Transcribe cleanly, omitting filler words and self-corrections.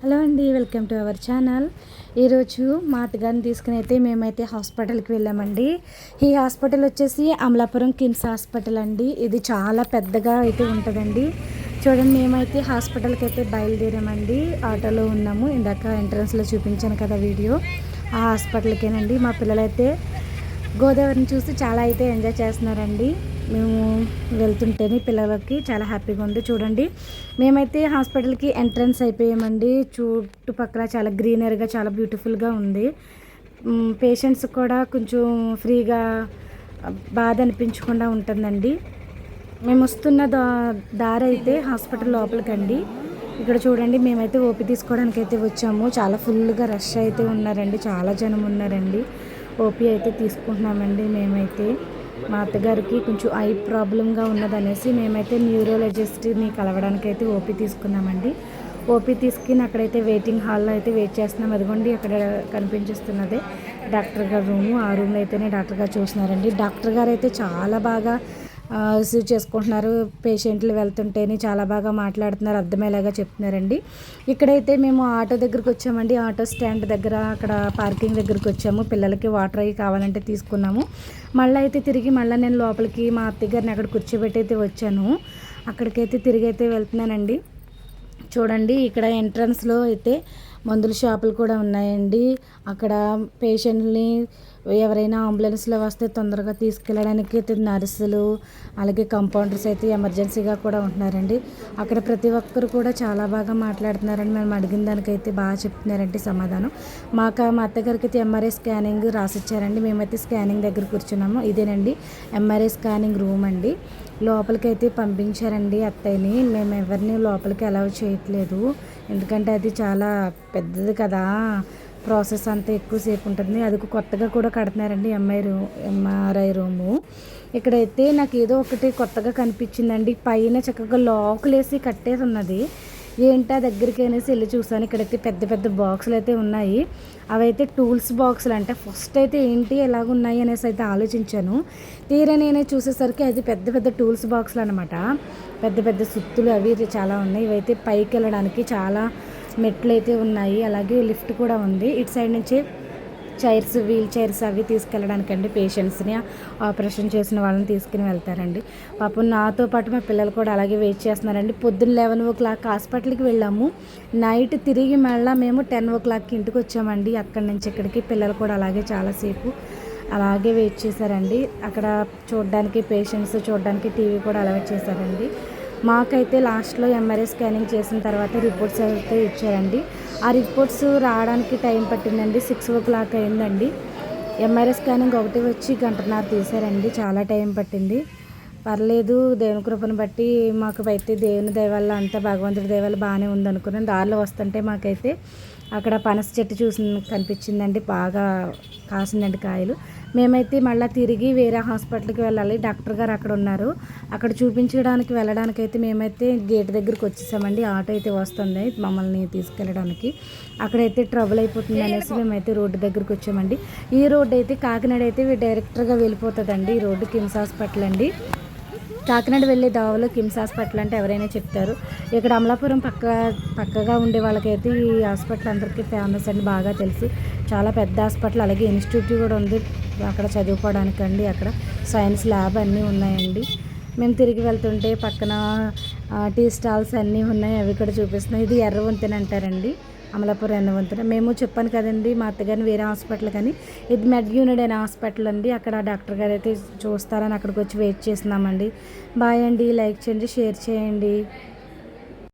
Hello అండి, welcome to our channel. ఈరోజు మా అత్తగారిని తీసుకుని అయితే మేమైతే హాస్పిటల్కి వెళ్ళామండి. ఈ హాస్పిటల్ వచ్చేసి అమలాపురం కిమ్స్ హాస్పిటల్ అండి. ఇది చాలా పెద్దగా అయితే ఉంటుందండి. చూడండి, మేమైతే హాస్పిటల్కి అయితే బయలుదేరామండి. ఆటోలో ఉన్నాము. ఇందాక ఎంట్రన్స్లో చూపించాను కదా వీడియో, ఆ హాస్పిటల్కేనండి. మా పిల్లలైతే గోదావరిని చూసి చాలా అయితే ఎంజాయ్ చేస్తున్నారండి. మేము వెళ్తుంటేనే పిల్లలకి చాలా హ్యాపీగా ఉంది. చూడండి, మేమైతే హాస్పిటల్కి ఎంట్రన్స్ అయిపోయామండి. చుట్టుపక్కల చాలా గ్రీనరీగా చాలా బ్యూటిఫుల్గా ఉంది. పేషెంట్స్ కూడా కొంచెం ఫ్రీగా బాధ అనిపించకుండా ఉంటుందండి. మేము వస్తున్న దారి అయితే హాస్పిటల్ లోపలికండి. ఇక్కడ చూడండి, మేమైతే ఓపీ తీసుకోవడానికి అయితే వచ్చాము. చాలా ఫుల్గా రష్ అయితే ఉన్నారండి, చాలా జనం ఉన్నారండి. ఓపీ అయితే తీసుకుంటున్నామండి. మేమైతే మా అత్తగారికి కొంచెం ఐ ప్రాబ్లంగా ఉన్నదనేసి మేమైతే న్యూరాలజిస్ట్ని కలవడానికి అయితే ఓపీ తీసుకున్నామండి. ఓపీ తీసుకుని అక్కడైతే వెయిటింగ్ హాల్లో అయితే వెయిట్ చేస్తున్నాం. అదిగోండి, అక్కడ కనిపించేస్తున్నదే డాక్టర్ గారు రూము. ఆ రూమ్లో అయితేనే డాక్టర్ గారు చూస్తున్నారండి. డాక్టర్ గారు అయితే చాలా బాగా రిసీవ్ చేసుకుంటున్నారు. పేషెంట్లు వెళ్తుంటేనే చాలా బాగా మాట్లాడుతున్నారు, అర్థమయ్యేలాగా చెప్తున్నారండి. ఇక్కడైతే మేము ఆటో దగ్గరికి వచ్చామండి. ఆటో స్టాండ్ దగ్గర అక్కడ పార్కింగ్ దగ్గరికి వచ్చాము. పిల్లలకి వాటర్ అవి కావాలంటే తీసుకున్నాము. మళ్ళీ అయితే తిరిగి నేను లోపలికి మా అత్తగారిని అక్కడ కూర్చోబెట్టి అయితే వచ్చాను. అక్కడికైతే తిరిగి అయితే వెళ్తున్నానండి. చూడండి, ఇక్కడ ఎంట్రన్స్లో అయితే మందుల షాపులు కూడా ఉన్నాయండి. అక్కడ పేషెంట్ని ఎవరైనా అంబులెన్స్లో వస్తే తొందరగా తీసుకెళ్ళడానికి అయితే నర్సులు, అలాగే కంపౌండర్స్ అయితే ఎమర్జెన్సీగా కూడా ఉంటున్నారండి. అక్కడ ప్రతి ఒక్కరు కూడా చాలా బాగా మాట్లాడుతున్నారండి. మేము అడిగిన దానికైతే బాగా చెప్తున్నారండి సమాధానం. మా అత్తగారికి అయితే ఎంఆర్ఐ స్కానింగ్ రాసిచ్చారండి. మేమైతే స్కానింగ్ దగ్గర కూర్చున్నాము. ఇదేనండి ఎంఆర్ఐ స్కానింగ్ రూమ్ అండి. లోపలికైతే పంపించారండి అత్తయ్యని. మేము ఎవరిని లోపలికి అలౌ చేయట్లేదు, ఎందుకంటే అది చాలా పెద్దది కదా, ప్రాసెస్ అంతా ఎక్కువసేపు ఉంటుంది. అది కొత్తగా కూడా కడుతున్నారండి ఎంఆర్ఐ రూము. ఇక్కడైతే నాకు ఏదో ఒకటి కొత్తగా కనిపించిందండి. పైన చక్కగా లాకులేసి కట్టేసి ఉన్నది. ఏంటా దగ్గరికి అనేసి వెళ్ళి చూసాను. ఇక్కడైతే పెద్ద పెద్ద బాక్సులు అయితే ఉన్నాయి. అవైతే టూల్స్ బాక్సులు అంటే ఫస్ట్ అయితే ఏంటి ఎలాగున్నాయి అనేసి అయితే ఆలోచించాను. తీరా నేనే చూసేసరికి అది పెద్ద పెద్ద టూల్స్ బాక్సులు అనమాట. పెద్ద పెద్ద సుత్తులు అవి చాలా ఉన్నాయి. ఇవైతే పైకి వెళ్ళడానికి చాలా మెట్లు అయితే ఉన్నాయి, అలాగే లిఫ్ట్ కూడా ఉంది. ఇటు సైడ్ నుంచి చైర్స్, వీల్ చైర్స్ అవి తీసుకెళ్ళడానికండి. పేషెంట్స్ని, ఆపరేషన్ చేసిన వాళ్ళని తీసుకుని వెళ్తారండి. పాపం నాతో పాటు మా పిల్లలు కూడా అలాగే వెయిట్ చేస్తున్నారండి. పొద్దున్న 11 హాస్పిటల్కి వెళ్ళాము. నైట్ తిరిగి మళ్ళీ మేము 10 ఇంటికి వచ్చామండి. అక్కడి నుంచి ఇక్కడికి పిల్లలు కూడా అలాగే చాలాసేపు అలాగే వెయిట్ చేశారండి. అక్కడ చూడడానికి పేషెంట్స్ చూడడానికి టీవీ కూడా అలాగే చేశారండి. మాకైతే లాస్ట్లో ఎంఆర్ఐ స్కానింగ్ చేసిన తర్వాత రిపోర్ట్స్ అయితే ఇచ్చారండి. ఆ రిపోర్ట్స్ రావడానికి టైం పట్టిందండి. 6 అయిందండి. ఎంఆర్ఐ స్కానింగ్ ఒకటి వచ్చి 1.5 తీశారండి. చాలా టైం పట్టింది. పర్లేదు, దేవుని కృపను బట్టి మాకు అయితే దేవుని దయ వల్ల అంతా భగవంతుడి దయ వల్ల బాగానే ఉందనుకున్నాను. దారిలో వస్తుంటే మాకైతే అక్కడ పనస చెట్టు కనిపించిందండి. బాగా కాసిందండి కాయలు. మేమైతే మళ్ళీ తిరిగి వేరే హాస్పిటల్కి వెళ్ళాలి. డాక్టర్ గారు అక్కడ ఉన్నారు. అక్కడ చూపించడానికి వెళ్ళడానికి అయితే మేమైతే గేట్ దగ్గరికి వచ్చేసామండి. ఆటో అయితే వస్తుంది మమ్మల్ని తీసుకెళ్ళడానికి. అక్కడైతే ట్రబుల్ అయిపోతుంది అనేసి మేమైతే రోడ్డు దగ్గరికి వచ్చామండి. ఈ రోడ్డు అయితే కాకినాడ అయితే డైరెక్టర్గా వెళ్ళిపోతుందండి. ఈ రోడ్డు కిమ్స్ హాస్పిటల్ అండి. కాకినాడ వెళ్ళే దావలో కిమ్స్ హాస్పిటల్ అంటే ఎవరైనా చెప్తారు. ఇక్కడ అమలాపురం పక్కగా ఉండే వాళ్ళకైతే ఈ హాస్పిటల్ అందరికీ ఫేమస్ అండి, బాగా తెలుసు. చాలా పెద్ద హాస్పిటల్, అలాగే ఇన్స్టిట్యూట్ కూడా ఉంది అక్కడ చదువుకోవడానికి అండి. అక్కడ సైన్స్ ల్యాబ్ అన్నీ ఉన్నాయండి. మేము తిరిగి వెళ్తుంటే పక్కన టీ స్టాల్స్ అన్నీ ఉన్నాయి, అవి కూడా చూపిస్తున్నాయి. ఇది ఎర్ర వంతెన అంటారండి, అమలాపురం ఎర్ర వంతెన. మేము చెప్పాను కదండి మా అత్తగారిని వేరే హాస్పిటల్, కానీ ఇది మెడ్ యూనిట్ అనే హాస్పిటల్ అండి. అక్కడ డాక్టర్ గారు అయితే చూస్తారని అక్కడికి వచ్చి వెయిట్ చేస్తున్నామండి. బాయ్ అండి, లైక్ చేయండి, షేర్ చేయండి.